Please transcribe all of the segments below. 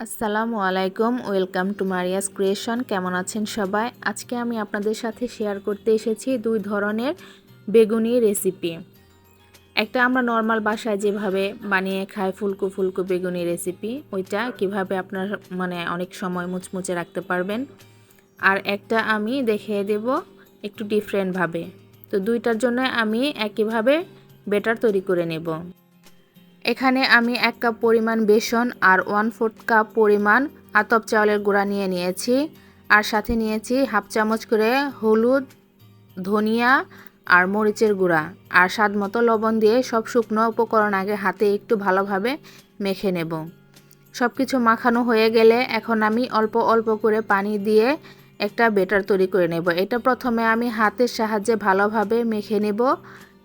আসসালামু আলাইকুম, welcome to Maria's creation. কেমন আছেন সবাই? আজকে আমি আপনাদের সাথে শেয়ার করতে এসেছি দুই ধরনের বেগুনি রেসিপি। একটা আমরা নর্মাল বাসায় যেভাবে বানিয়ে খাই ফুলকো ফুলকো বেগুনি রেসিপি, ওইটা কিভাবে আপনার অনেক সময় মুচমুচে রাখতে পারবেন। আর একটা আমি দেখিয়ে দেব একটু ডিফারেন্টভাবে। তো দুইটার জন্য আমি একইভাবে ব্যাটার তৈরি করে নেব। এখানে আমি 1 কাপ পরিমাণ বেসন আর 1/4 কাপ পরিমাণ আতপ চাউলের গুঁড়া নিয়ে নিয়েছি। আর সাথে নিয়েছি হাফ চামচ করে হলুদ, ধনিয়া আর মরিচের গুঁড়া আর স্বাদ মতো লবণ দিয়ে সব শুকনো উপকরণ আগে হাতে একটু ভালোভাবে মেখে নেব। সব কিছু মাখানো হয়ে গেলে এখন আমি অল্প অল্প করে পানি দিয়ে একটা ব্যাটার তৈরি করে নেব। এটা প্রথমে আমি হাতের সাহায্যে ভালোভাবে মেখে নেব,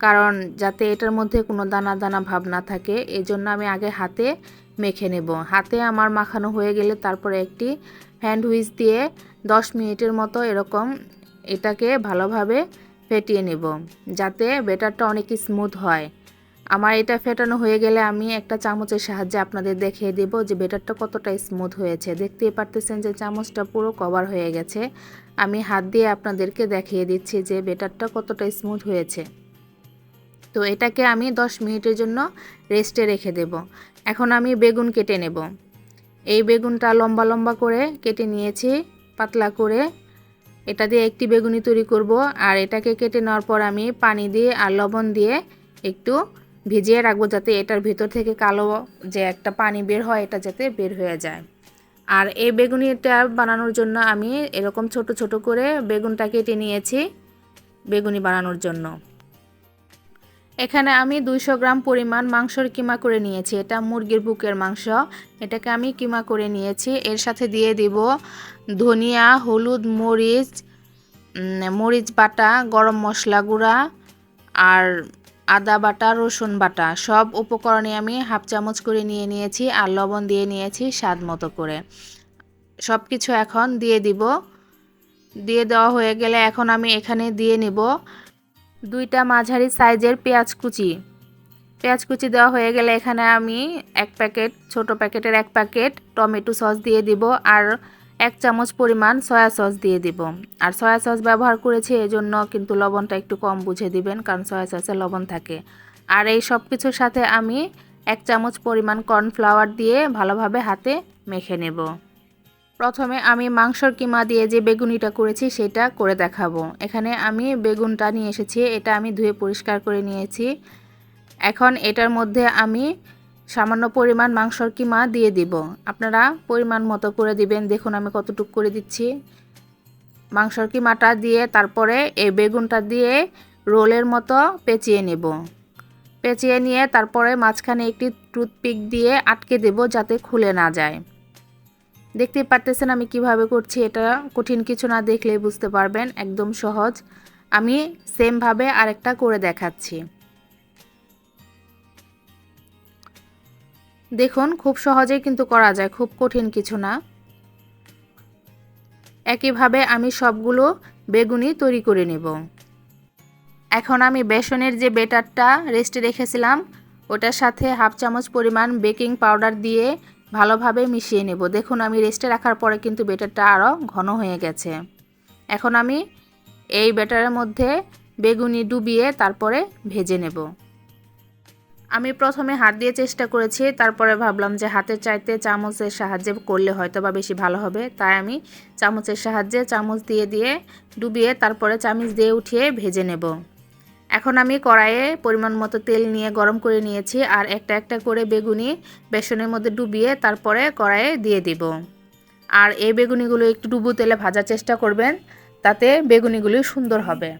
কারণ যাতে এটার মধ্যে কোনো দানা দানা ভাব না থাকে, এই জন্য আমি আগে হাতে মেখে নেব। হাতে আমার মাখানো হয়ে গেলে তারপরে একটি হ্যান্ড হুইচ দিয়ে 10 মিনিটের মতো এরকম এটাকে ভালোভাবে ফেটিয়ে নেব, যাতে ব্যাটারটা অনেক স্মুথ হয়। আমার এটা ফেটানো হয়ে গেলে আমি একটা চামচের সাহায্যে আপনাদের দেখিয়ে দেব যে ব্যাটারটা কতটা স্মুথ হয়েছে। দেখতেই পারতেছেন যে চামচটা পুরো কভার হয়ে গেছে। আমি হাত দিয়ে আপনাদেরকে দেখিয়ে দিচ্ছি যে ব্যাটারটা কতটা স্মুথ হয়েছে। তো এটাকে আমি 10 মিনিটের জন্য রেস্টে রেখে দেব। এখন আমি বেগুন কেটে নেব। এই বেগুনটা লম্বা লম্বা করে কেটে নিয়েছি, পাতলা করে। এটা দিয়ে একটি বেগুনি তৈরি করব। আর এটাকে কেটে নেওয়ার পর আমি পানি দিয়ে আর লবণ দিয়ে একটু ভিজিয়ে রাখবো, যাতে এটার ভিতর থেকে কালো যে একটা পানি বের হয় এটা যাতে বের হয়ে যায়। আর এই বেগুনিটা বানানোর জন্য আমি এরকম ছোট ছোট করে বেগুনটা কেটে নিয়েছি বেগুনি বানানোর জন্য। এখানে আমি 200 গ্রাম পরিমাণ মাংসর কিমা করে নিয়েছি। এটা মুরগির বুকের মাংস। এটাকে আমি কিমা করে নিয়েছি। এর সাথে দিয়ে দিব ধনিয়া, হলুদ, মরিচ বাটা, গরম মশলা গুঁড়া আর আদা বাটা, রসুন বাটা। সব উপকরণে আমি হাফ চামচ করে নিয়ে নিয়েছি আর লবণ দিয়ে নিয়েছি স্বাদ মতো করে। সব কিছু এখন দিয়ে দিব। দিয়ে দেওয়া হয়ে গেলে এখন আমি এখানে দিয়ে নেব 2টা মাঝারি সাইজের পেঁয়াজ কুচি দেওয়া হয়ে গেলে এখানে আমি 1 প্যাকেট, ছোট প্যাকেটের 1 প্যাকেট টমেটো সস দিয়ে দিব আর 1 চামচ পরিমাণ সয়া সস দিয়ে দিব। আর সয়া সস ব্যবহার করেছি এজন্য কিন্তু লবণটা একটু কম বুঝে দিবেন, কারণ সয়া সসে লবণ থাকে। আর এই সব কিছুর সাথে আমি 1 চামচ পরিমাণ কর্নফ্লাওয়ার দিয়ে ভালোভাবে হাতে মেখে নেব। প্রথমে আমি মাংসর কিমা দিয়ে যে বেগুনিটা করেছি সেটা করে দেখাবো। এখানে আমি বেগুনটা নিয়ে এসেছি, এটা আমি ধুয়ে পরিষ্কার করে নিয়েছি। এখন এটার মধ্যে আমি সামান্য পরিমাণ মাংসর কিমা দিয়ে দিব। আপনারা পরিমাণ মতো করে দিবেন। দেখুন আমি কতটুকু করে দিচ্ছি। মাংসর কিমাটা দিয়ে তারপরে এই বেগুনটা দিয়ে রোলের মতো পেঁচিয়ে নেব। পেঁচিয়ে নিয়ে তারপরে মাঝখানে একটি টুথপিক দিয়ে আটকে দেব, যাতে খুলে না যায়। দেখতেই পারতেছেন আমি কিভাবে করছি। এটা কঠিন কিছু না, দেখলেই বুঝতে পারবেন, একদম সহজ। আমি সেমভাবে আরেকটা করে দেখাচ্ছি। দেখুন খুব সহজেই কিন্তু করা যায়, খুব কঠিন কিছু না। একইভাবে আমি সবগুলো বেগুনি তৈরি করে নেব। এখন আমি বেসনের যে ব্যাটারটা রেস্টে রেখেছিলাম ওটার সাথে হাফ চামচ পরিমাণ বেকিং পাউডার দিয়ে ভালোভাবে মিশিয়ে নেব। দেখুন আমি রেস্টে রাখার পরে কিন্তু ব্যাটারটা আরও ঘন হয়ে গেছে। এখন আমি এই ব্যাটারের মধ্যে বেগুনি ডুবিয়ে তারপরে ভেজে নেব। আমি প্রথমে হাত দিয়ে চেষ্টা করেছি, তারপরে ভাবলাম যে হাতের চাইতে চামচের সাহায্যে করলে হয়তো বা বেশি ভালো হবে, তাই আমি চামচের সাহায্যে চামচ দিয়ে ডুবিয়ে তারপরে চামচ দিয়ে উঠিয়ে ভেজে নেব। এখন আমি কড়াইয়ে পরিমাণ মতো তেল নিয়ে গরম করে নিয়েছি আর একটা একটা করে বেগুনি বেসনের মধ্যে ডুবিয়ে তারপরে কড়াইয়ে দিয়ে দিব। আর এই বেগুনিগুলো একটু ডুবো তেলে ভাজার চেষ্টা করবেন, তাতে বেগুনিগুলি সুন্দর হবে।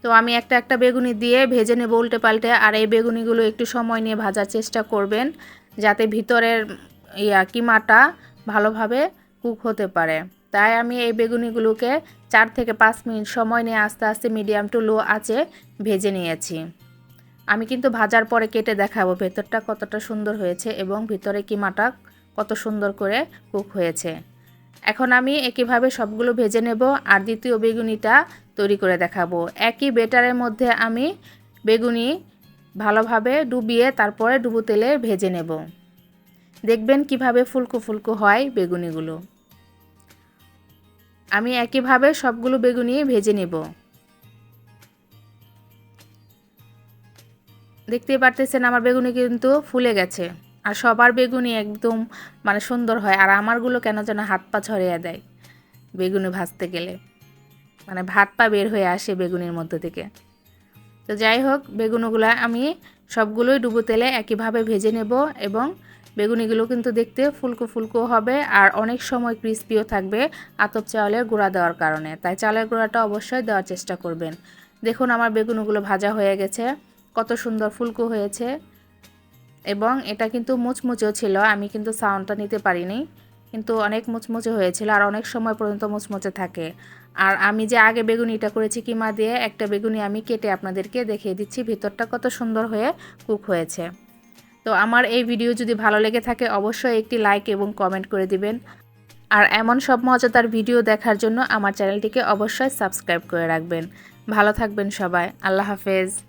তো আমি একটা একটা বেগুনি দিয়ে ভেজে নেব উল্টে পাল্টে। আর এই বেগুনিগুলো একটু সময় নিয়ে ভাজার চেষ্টা করবেন, যাতে ভিতরের কিমাটা ভালোভাবে কুক হতে পারে। তাই আমি এই বেগুনিগুলোকে 4 থেকে 5 মিনিট সময় নিয়ে আস্তে আস্তে মিডিয়াম টু লো আঁচে ভেজে নিয়েছি। আমি কিন্তু ভাজার পরে কেটে দেখাবো ভেতরটা কতটা সুন্দর হয়েছে এবং ভিতরে কিমাটা কত সুন্দর করে কুক হয়েছে। এখন আমি একইভাবে সবগুলো ভেজে নেব আর দ্বিতীয় বেগুনিটা তৈরি করে দেখাবো। একই ব্যাটারের মধ্যে আমি বেগুনি ভালোভাবে ডুবিয়ে তারপরে ডুবো তেলে ভেজে নেব। দেখবেন কিভাবে ফুলকো ফুলকো হয় বেগুনিগুলো। আমি একইভাবে সবগুলো বেগুনি ভেজে নেব। দেখতেই পারতেছেন আমার বেগুনি কিন্তু ফুলে গেছে। আর সবার বেগুনি একদম মানে সুন্দর হয়, আর আমারগুলো কেন যেন হাত পা ছড়িয়ে দেয় বেগুনি ভাজতে গেলে, মানে ভাত পা বের হয়ে আসে বেগুনির মধ্যে থেকে। তো যাই হোক, বেগুনগুলো আমি সবগুলোই ডুবো তেলে একইভাবে ভেজে নেব, এবং বেগুনিগুলো কিন্তু দেখতে ফুলকো ফুলকো হবে আর অনেক সময় ক্রিস্পিও থাকবে আতপ চালের গুঁড়া দেওয়ার কারণে। তাই চালের গুঁড়াটা অবশ্যই দেওয়ার চেষ্টা করবেন। দেখুন আমার বেগুনগুলো ভাজা হয়ে গেছে, কত সুন্দর ফুলকো হয়েছে, এবং এটা কিন্তু মুচমুচেও ছিল। আমি কিন্তু সাউন্ডটা নিতে পারিনি, কিন্তু অনেক মুচমুচে হয়েছিল আর অনেক সময় পর্যন্ত মুচমুচে থাকে। আর আমি যে আগে বেগুনিটা করেছি কিমা দিয়ে, একটা বেগুনি আমি কেটে আপনাদেরকে দেখিয়ে দিচ্ছি ভিতরটা কত সুন্দর হয়ে কুক হয়েছে। তো আমার এই ভিডিও যদি ভালো লেগে থাকে অবশ্যই একটি লাইক এবং কমেন্ট করে দিবেন। আর এমন সব মজাদার ভিডিও দেখার জন্য আমার চ্যানেলটিকে অবশ্যই সাবস্ক্রাইব করে রাখবেন। ভালো থাকবেন সবাই, আল্লাহ হাফেজ।